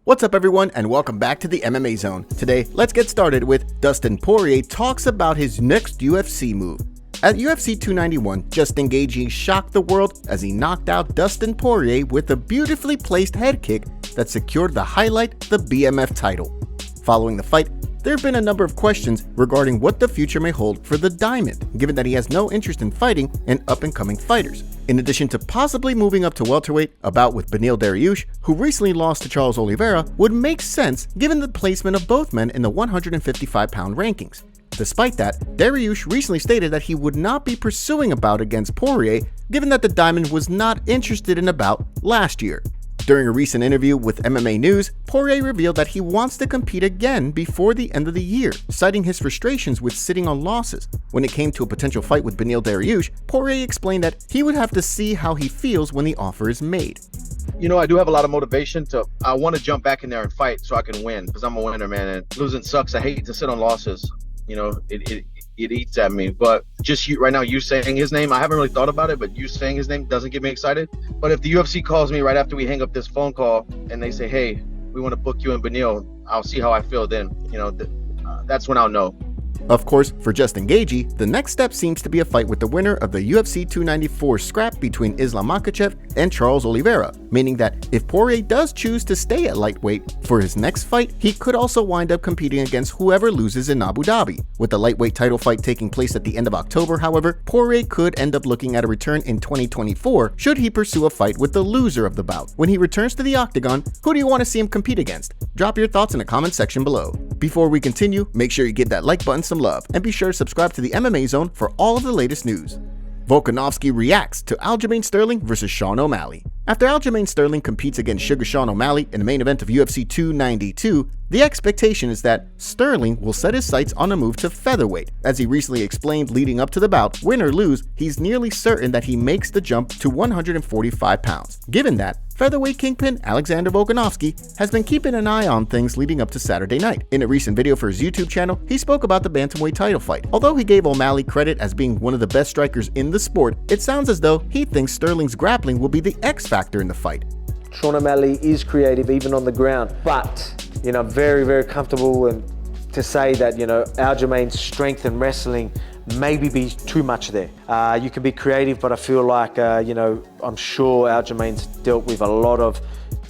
What's up everyone and welcome back to the MMA Zone. Today, let's get started with Dustin Poirier talks about his next UFC move. At UFC 291, Justin Gaethje shocked the world as he knocked out Dustin Poirier with a beautifully placed head kick that secured the highlight, the BMF title. Following the fight, there have been a number of questions regarding what the future may hold for the Diamond, given that he has no interest in fighting and up-and-coming fighters. In addition to possibly moving up to welterweight, a bout with Beneil Dariush, who recently lost to Charles Oliveira, would make sense given the placement of both men in the 155-pound rankings. Despite that, Dariush recently stated that he would not be pursuing a bout against Poirier, given that the Diamond was not interested in a bout last year. During a recent interview with MMA News, Poirier revealed that he wants to compete again before the end of the year, citing his frustrations with sitting on losses. When it came to a potential fight with Beneil Dariush, Poirier explained that he would have to see how he feels when the offer is made. You know, I do have a lot of motivation I want to jump back in there and fight so I can win, because I'm a winner, man, and losing sucks. I hate to sit on losses. You know, it eats at me. But just right now, you saying his name, I haven't really thought about it, but you saying his name doesn't get me excited. But if the UFC calls me right after we hang up this phone call and they say, hey, we want to book you and Beneil, I'll see how I feel then. You know, that's when I'll know. Of course, for Justin Gaethje, the next step seems to be a fight with the winner of the UFC 294 scrap between Islam Makhachev and Charles Oliveira, meaning that if Poirier does choose to stay at lightweight for his next fight, he could also wind up competing against whoever loses in Abu Dhabi. With the lightweight title fight taking place at the end of October, however, Poirier could end up looking at a return in 2024 should he pursue a fight with the loser of the bout. When he returns to the octagon, who do you want to see him compete against? Drop your thoughts in the comment section below. Before we continue, make sure you give that like button some love, and be sure to subscribe to the MMA Zone for all of the latest news. Volkanovski reacts to Aljamain Sterling vs. Sean O'Malley. After Aljamain Sterling competes against Sugar Sean O'Malley in the main event of UFC 292, the expectation is that Sterling will set his sights on a move to featherweight. As he recently explained leading up to the bout, win or lose, he's nearly certain that he makes the jump to 145 pounds. Given that, featherweight kingpin Alexander Volkanovski has been keeping an eye on things leading up to Saturday night. In a recent video for his YouTube channel, he spoke about the bantamweight title fight. Although he gave O'Malley credit as being one of the best strikers in the sport, it sounds as though he thinks Sterling's grappling will be the X factor in the fight. Sean O'Malley is creative even on the ground, but very, very comfortable and to say that Aljamain's strength and wrestling maybe be too much there. You can be creative, but I feel like I'm sure Aljamain's dealt with a lot of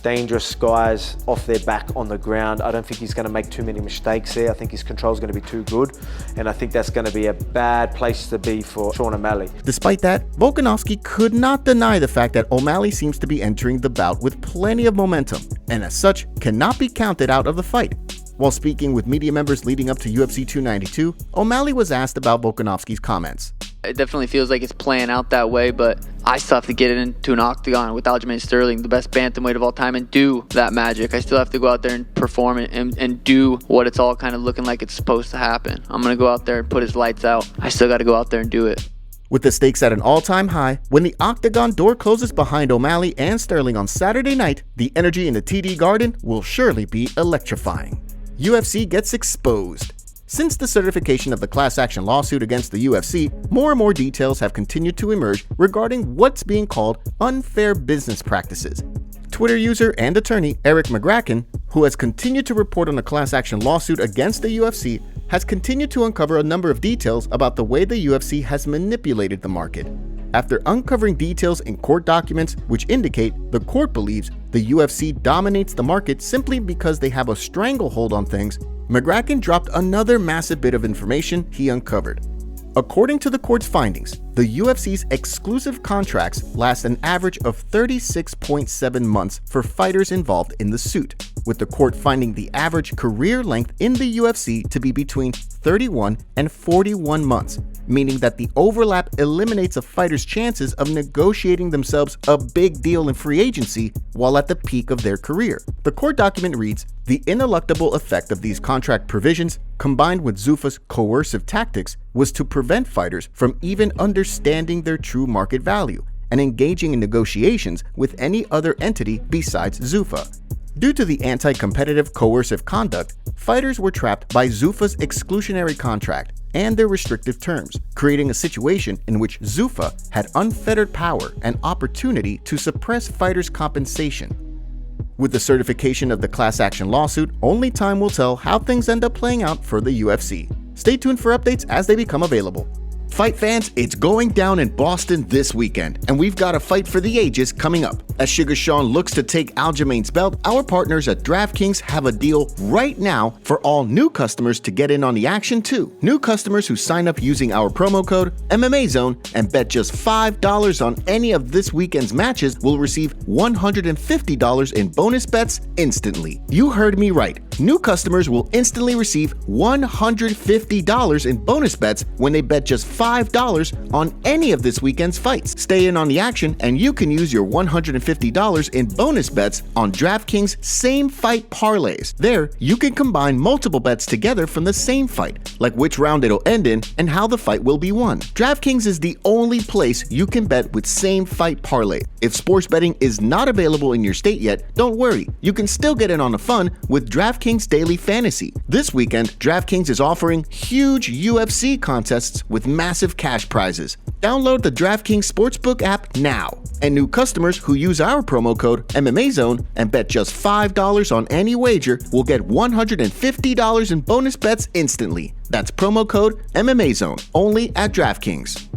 dangerous guys off their back on the ground. I don't think he's going to make too many mistakes there. I think his control is going to be too good, and I think that's going to be a bad place to be for Sean O'Malley. Despite that, Volkanovski could not deny the fact that O'Malley seems to be entering the bout with plenty of momentum, and as such, cannot be counted out of the fight. While speaking with media members leading up to UFC 292, O'Malley was asked about Volkanovski's comments. It definitely feels like it's playing out that way, but I still have to get into an octagon with Aljamain Sterling, the best bantamweight of all time, and do that magic. I still have to go out there and perform it and do what it's all kind of looking like it's supposed to happen. I'm going to go out there and put his lights out. I still got to go out there and do it. With the stakes at an all-time high, when the octagon door closes behind O'Malley and Sterling on Saturday night, the energy in the TD Garden will surely be electrifying. UFC gets exposed. Since the certification of the class action lawsuit against the UFC, more and more details have continued to emerge regarding what's being called unfair business practices. Twitter user and attorney Eric McGracken, who has continued to report on a class action lawsuit against the UFC, has continued to uncover a number of details about the way the UFC has manipulated the market. After uncovering details in court documents which indicate the court believes the UFC dominates the market simply because they have a stranglehold on things, McGracken dropped another massive bit of information he uncovered. According to the court's findings, the UFC's exclusive contracts last an average of 36.7 months for fighters involved in the suit, with the court finding the average career length in the UFC to be between 31 and 41 months, meaning that the overlap eliminates a fighter's chances of negotiating themselves a big deal in free agency while at the peak of their career. The court document reads, "The ineluctable effect of these contract provisions, combined with Zuffa's coercive tactics, was to prevent fighters from even understanding their true market value and engaging in negotiations with any other entity besides Zuffa. Due to the anti-competitive coercive conduct, fighters were trapped by Zuffa's exclusionary contract and their restrictive terms, creating a situation in which Zuffa had unfettered power and opportunity to suppress fighters' compensation. With the certification of the class action lawsuit, only time will tell how things end up playing out for the UFC. Stay tuned for updates as they become available. Fight fans, it's going down in Boston this weekend, and we've got a fight for the ages coming up. As Sugar Sean looks to take Aljamain's belt, our partners at DraftKings have a deal right now for all new customers to get in on the action too. New customers who sign up using our promo code MMAZone and bet just $5 on any of this weekend's matches will receive $150 in bonus bets instantly. You heard me right. New customers will instantly receive $150 in bonus bets when they bet just $5 on any of this weekend's fights. Stay in on the action and you can use your $150 in bonus bets on DraftKings same fight parlays. There, you can combine multiple bets together from the same fight, like which round it'll end in and how the fight will be won. DraftKings is the only place you can bet with same fight parlay. If sports betting is not available in your state yet, don't worry. You can still get in on the fun with DraftKings Daily Fantasy. This weekend, DraftKings is offering huge UFC contests with massive cash prizes. Download the DraftKings Sportsbook app now. And new customers who use our promo code MMAZone and bet just $5 on any wager will get $150 in bonus bets instantly. That's promo code MMAZone, only at DraftKings.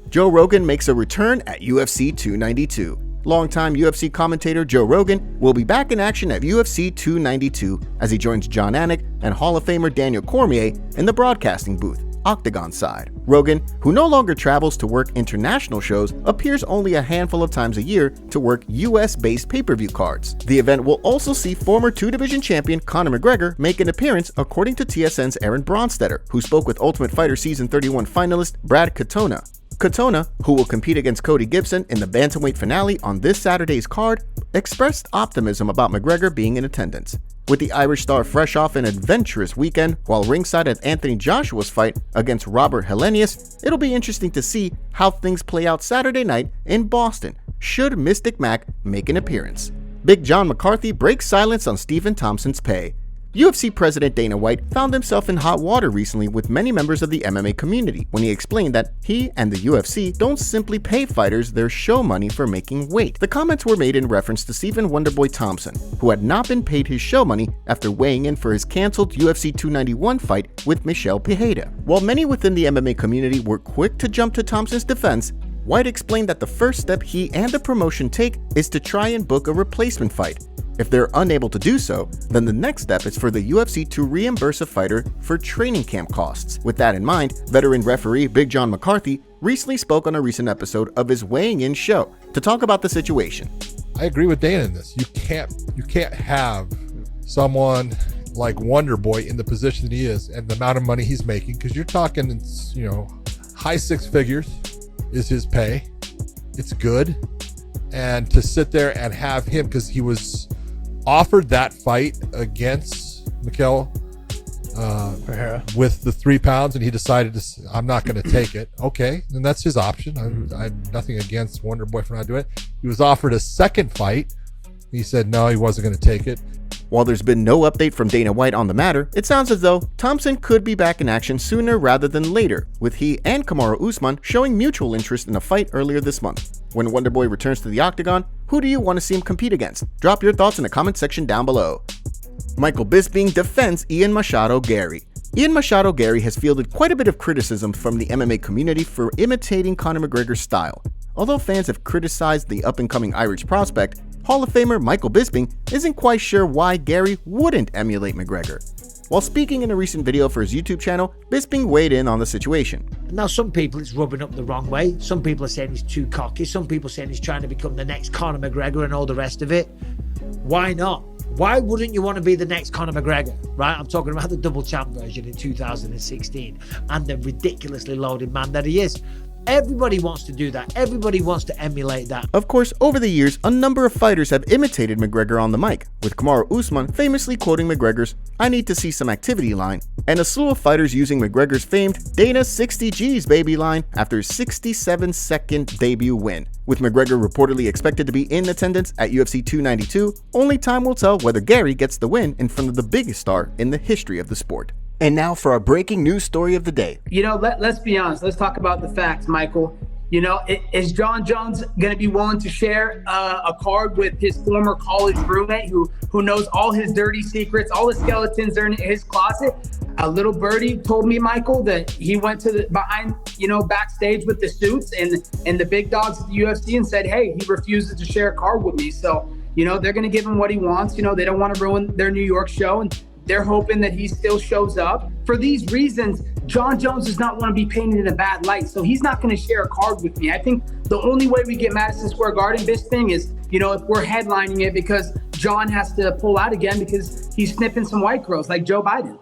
Joe Rogan makes a return at UFC 292. Longtime UFC commentator Joe Rogan will be back in action at UFC 292 as he joins Jon Anik and Hall of Famer Daniel Cormier in the broadcasting booth, Octagon side. Rogan, who no longer travels to work international shows, appears only a handful of times a year to work US-based pay-per-view cards. The event will also see former two-division champion Conor McGregor make an appearance, according to TSN's Aaron Bronstetter, who spoke with Ultimate Fighter Season 31 finalist Brad Katona. Katona, who will compete against Cody Gibson in the bantamweight finale on this Saturday's card, expressed optimism about McGregor being in attendance. With the Irish star fresh off an adventurous weekend while ringside at Anthony Joshua's fight against Robert Helenius, it'll be interesting to see how things play out Saturday night in Boston, should Mystic Mac make an appearance. Big John McCarthy breaks silence on Stephen Thompson's pay. UFC President Dana White found himself in hot water recently with many members of the MMA community when he explained that he and the UFC don't simply pay fighters their show money for making weight. The comments were made in reference to Stephen Wonderboy Thompson, who had not been paid his show money after weighing in for his canceled UFC 291 fight with Michel Pereira. While many within the MMA community were quick to jump to Thompson's defense, White explained that the first step he and the promotion take is to try and book a replacement fight. If they're unable to do so, then the next step is for the UFC to reimburse a fighter for training camp costs. With that in mind, veteran referee Big John McCarthy recently spoke on a recent episode of his Weighing In show to talk about the situation. I agree with Dana in this. You can't have someone like Wonderboy in the position he is and the amount of money he's making, because you're talking, high six figures is his pay. It's good. And to sit there and have him, because he was offered that fight against Mikel with the 3 pounds, and he decided I'm not going to take it. Okay, then that's his option. I have nothing against Wonderboy for not doing it. He was offered a second fight. He said no, he wasn't going to take it. While there's been no update from Dana White on the matter, it sounds as though Thompson could be back in action sooner rather than later, with he and Kamaru Usman showing mutual interest in a fight earlier this month. When Wonderboy returns to the octagon, who do you want to see him compete against? Drop your thoughts in the comment section down below. Michael Bisping defends Ian Machado Garry. Ian Machado Garry has fielded quite a bit of criticism from the MMA community for imitating Conor McGregor's style. Although fans have criticized the up-and-coming Irish prospect, Hall of Famer Michael Bisping isn't quite sure why Garry wouldn't emulate McGregor. While speaking in a recent video for his YouTube channel, Bisping weighed in on the situation. Now, some people it's rubbing up the wrong way. Some people are saying he's too cocky. Some people are saying he's trying to become the next Conor McGregor and all the rest of it. Why not? Why wouldn't you want to be the next Conor McGregor, right? I'm talking about the double champ version in 2016 and the ridiculously loaded man that he is. Everybody wants to do that. Everybody wants to emulate that. Of course, over the years, a number of fighters have imitated McGregor on the mic, with Kamaru Usman famously quoting McGregor's "I need to see some activity" line, and a slew of fighters using McGregor's famed "Dana 60 G's baby" line after his 67-second debut win. With McGregor reportedly expected to be in attendance at UFC 292, only time will tell whether Garry gets the win in front of the biggest star in the history of the sport. And now for our breaking news story of the day. You know, let's be honest. Let's talk about the facts, Michael. You know, is Jon Jones going to be willing to share a card with his former college roommate who knows all his dirty secrets, all the skeletons are in his closet? A little birdie told me, Michael, that he went to the behind, backstage with the suits and the big dogs at the UFC and said, hey, he refuses to share a card with me. So, they're going to give him what he wants. They don't want to ruin their New York show, and they're hoping that he still shows up. For these reasons, Jon Jones does not want to be painted in a bad light, so he's not going to share a card with me. I think the only way we get Madison Square Garden Bisping is, if we're headlining it because Jon has to pull out again because he's sniffing some white girls like Joe Biden.